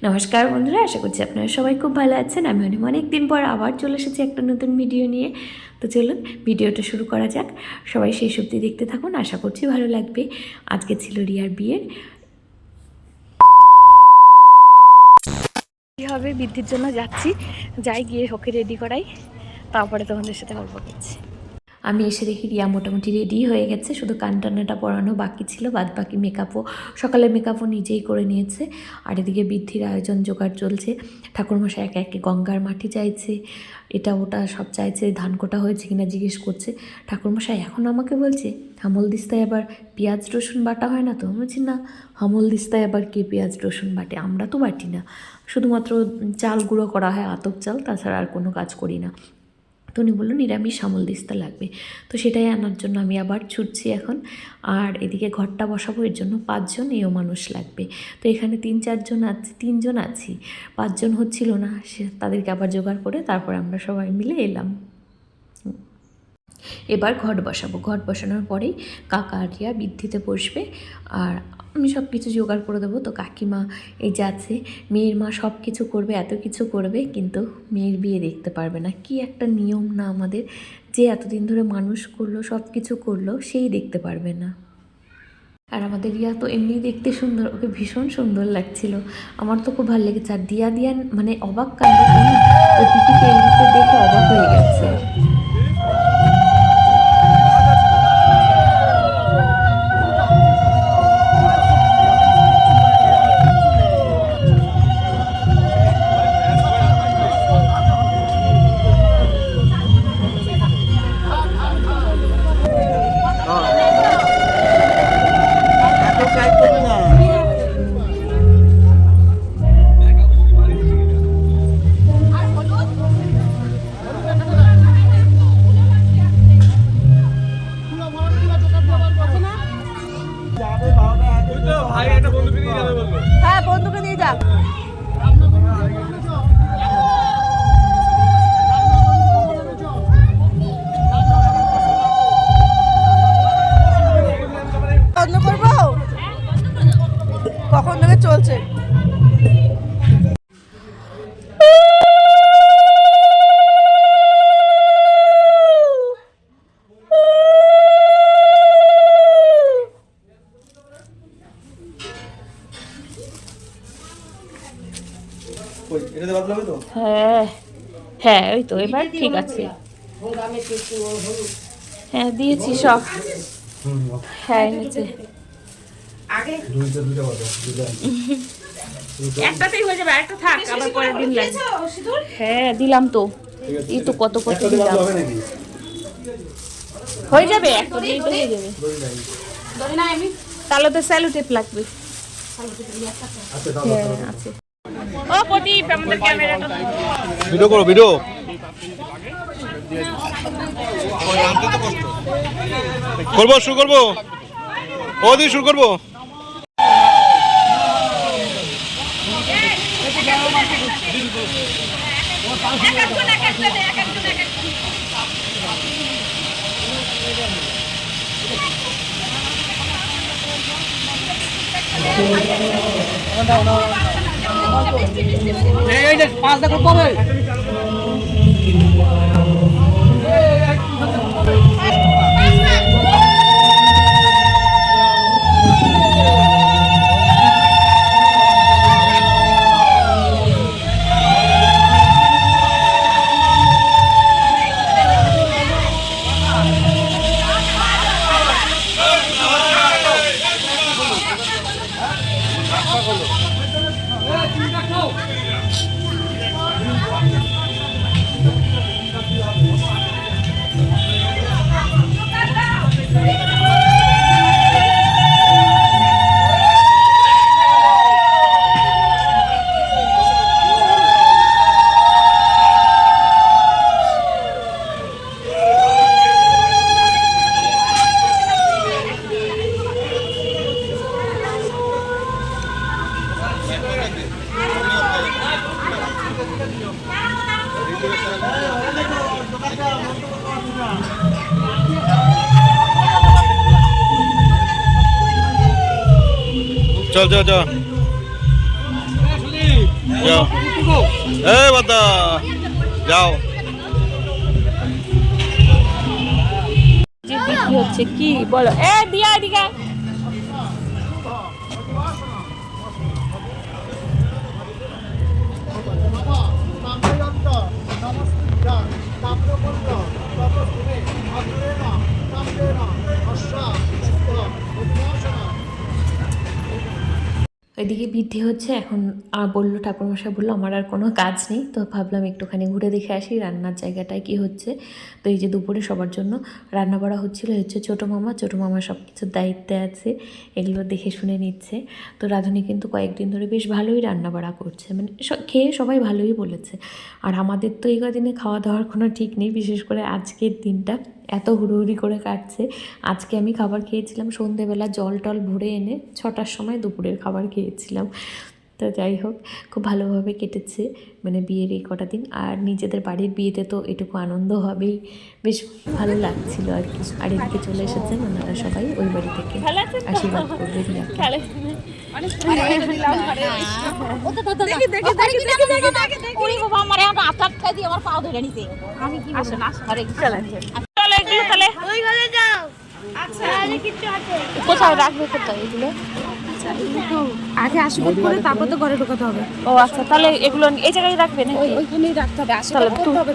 নমস্কার বন্ধুরা, আশা করছি আপনারা সবাই খুব ভালো আছেন। আমি অনেক দিন পর আবার চলে এসেছি একটা নতুন ভিডিও নিয়ে। তো চলুন ভিডিওটা শুরু করা যাক। সবাই সেই সবজি দেখতে থাকুন, আশা করছি ভালো লাগবে। আজকে ছিল রিয়ার বিয়ের। কী হবে, বৃদ্ধির জন্য যাচ্ছি, যাই গিয়ে ওকে রেডি করাই, তারপরে তোমাদের সাথে গল্প করছি। আমি এসে দেখি রিয়া মোটামুটি রেডি হয়ে গেছে, শুধু কানটানাটা পরানো বাকি ছিল, বাদ বাকি মেকআপও, সকালের মেকআপও নিজেই করে নিয়েছে। আর এদিকে বৃদ্ধির আয়োজন জোগাড় চলছে। ঠাকুরমশাই একে একে গঙ্গার মাটি চাইছে, এটা ওটা সব চাইছে, ধান কোটা হয়েছে কিনা জিজ্ঞেস করছে। ঠাকুরমশাই এখন আমাকে বলছে হামল দিস্তায় আবার পেঁয়াজ রসুন বাটা হয় না তো? বলছি না, হামল দিস্তায় আবার কে পেঁয়াজ রসুন বাটে? আমরা তো বাটি না, শুধুমাত্র চাল গুঁড়ো করা হয়, আতপ চাল, তাছাড়া আর কোনো কাজ করি না। তো উনি বললো নিরামিষ আমল দিস্তা লাগবে, তো সেটাই আনার জন্য আমি আবার ছুটছি এখন। আর এদিকে ঘরটা বসাবো, এর জন্য 5 জন এও মানুষ লাগবে। তো এখানে 3 জন আছি, 5 জন হচ্ছিল না, তাদেরকে আবার জোগাড় করে তারপর আমরা সবাই মিলে এলাম। এবার ঘট বসাবো, ঘট বসানোর পরেই কাকা আর রিয়া বৃদ্ধিতে বসবে, আর আমি সব কিছু জোগাড় করে দেবো। তো কাকিমা এই যে আছে, মেয়ের মা সব কিছু করবে, এত কিছু করবে, কিন্তু মেয়ের বিয়ে দেখতে পারবে না। কি একটা নিয়ম না আমাদের, যে এতদিন ধরে মানুষ করলো, সব কিছু করলো, সেই দেখতে পারবে না। আর আমাদের রিয়া তো এমনি দেখতে সুন্দর, ওকে ভীষণ সুন্দর লাগছিল, আমার তো খুব ভালো লেগেছে। আর দিয়া মানে অবাক কাণ্ড, ওই পিপিকে এমনিতে দেখে অবাক হয়ে গেছে। হ্যাঁ, বন্ধুকে নিয়ে যা। বন্ধ করবো, কখন থেকে চলছে? হ্যাঁ হ্যাঁ, ওই তো এবার ঠিক আছে। হ্যাঁ দিয়েছি সব, হ্যাঁ নিচে একটাতেই হয়ে যাবে, একটা থাক, আবার পরের দিন লাগবে। হ্যাঁ দিলাম তো, এই তো কত কত দিলাম, হয়ে যাবে, একটা দিয়েই তো হয়ে যাবে। তাহলে তো স্যালো টেপ লাগবে। হ্যাঁ আছে। ও প্রদীপ, আমাদের ক্যামেরাটা ভিডিও করো, ভিডিও করবো, শুরু করবো, ও দিয়ে শুরু করবো। পাঁচ দেখো কবে চল চল চল যাও এই বাদা যাও। যে বিক্রি হচ্ছে কি বলো, এ দিয়া এদিকে। এদিকে বৃদ্ধি হচ্ছে এখন। বললো ঠাকুরমশাই বললো আমার আর কোনো কাজ নেই, তো ভাবলাম একটুখানি ঘুরে দেখে আসি রান্নার জায়গাটায় কি হচ্ছে। তো এই যে দুপুরে সবার জন্য রান্না বাড়া হচ্ছিলো, হচ্ছে ছোটো মামা সব কিছুর দায়িত্বে আছে, এগুলো দেখে শুনে নিচ্ছে। তো রাঁধুনি কিন্তু কয়েকদিন ধরে বেশ ভালোই রান্না বাড়া করছে, মানে খেয়ে সবাই ভালোই বলেছে। আর আমাদের তো এই কদিনে খাওয়া দাওয়ার কোনো ঠিক নেই, বিশেষ করে আজকের দিনটা এত হুড়োহুড়ি করে কাটছে। আজকে আমি খাবার খেয়েছিলাম সন্ধেবেলা, জল টল ভরে এনে 6টার সময় দুপুরের খাবার খেয়েছিলাম। তো যাই হোক, খুব ভালোভাবে কেটেছে মানে বিয়ের এই কটা দিন। আর নিজেদের বাড়ির বিয়েতে তো এটুকু আনন্দ হবেই, বেশ ভালো লাগছিল আর কি। আর এদিকে চলে এসেছেন ওনারা সবাই ওই বাড়ি থেকে আশীর্বাদ করবে রিয়াকে। কোথায় রাখবে, কোথায় এগুলো? আগে আশীর্বাদ করে তারপর তো ঘরে ঢোকাতে হবে। ও আচ্ছা, তাহলে এগুলো এই জায়গায় রাখবেন, ওইখানেই রাখতে হবে, আশীর্বাদ করতে হবে।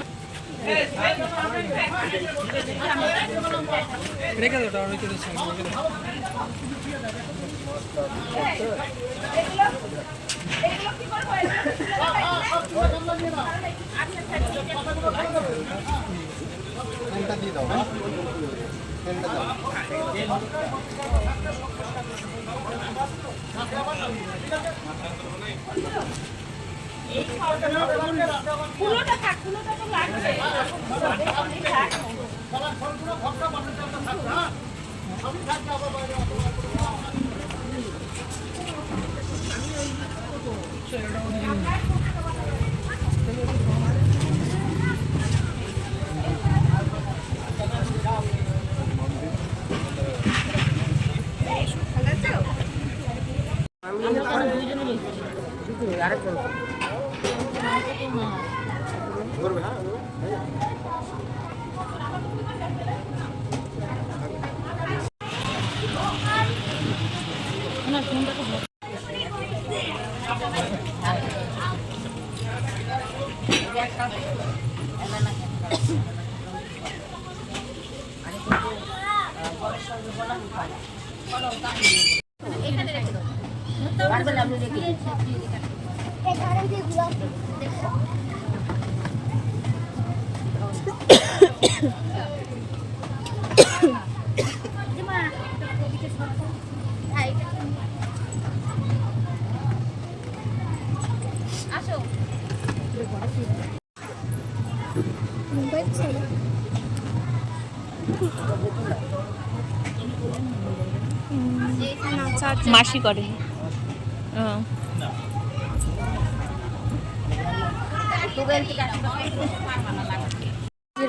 মাসি করে।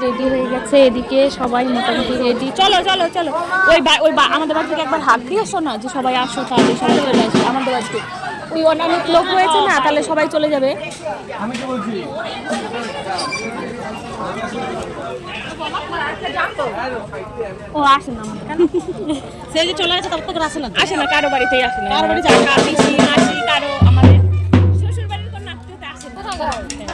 রেডি হয়ে গেছে, এদিকে সবাই মোটামুটি রেডি। চলো চলো চলো, ওই আমাদের বাড়ি থেকে একবার হাত দিয়ে আসো না, যে সবাই আসো, তাহলে সবাই চলে আসবে আমাদের বাড়িতে। ওই অনেক লোক হয়েছে না, তাহলে সবাই চলে যাবে। ও আসে না, সে যে চলে আসে তখন তো আসে না, কারো বাড়িতেই আসে না, কারো বাড়ি যায় না, পিসি মাসি কারো আমাদের শ্বশুর বাড়ির কোনো আত্মীয়তা আসে না।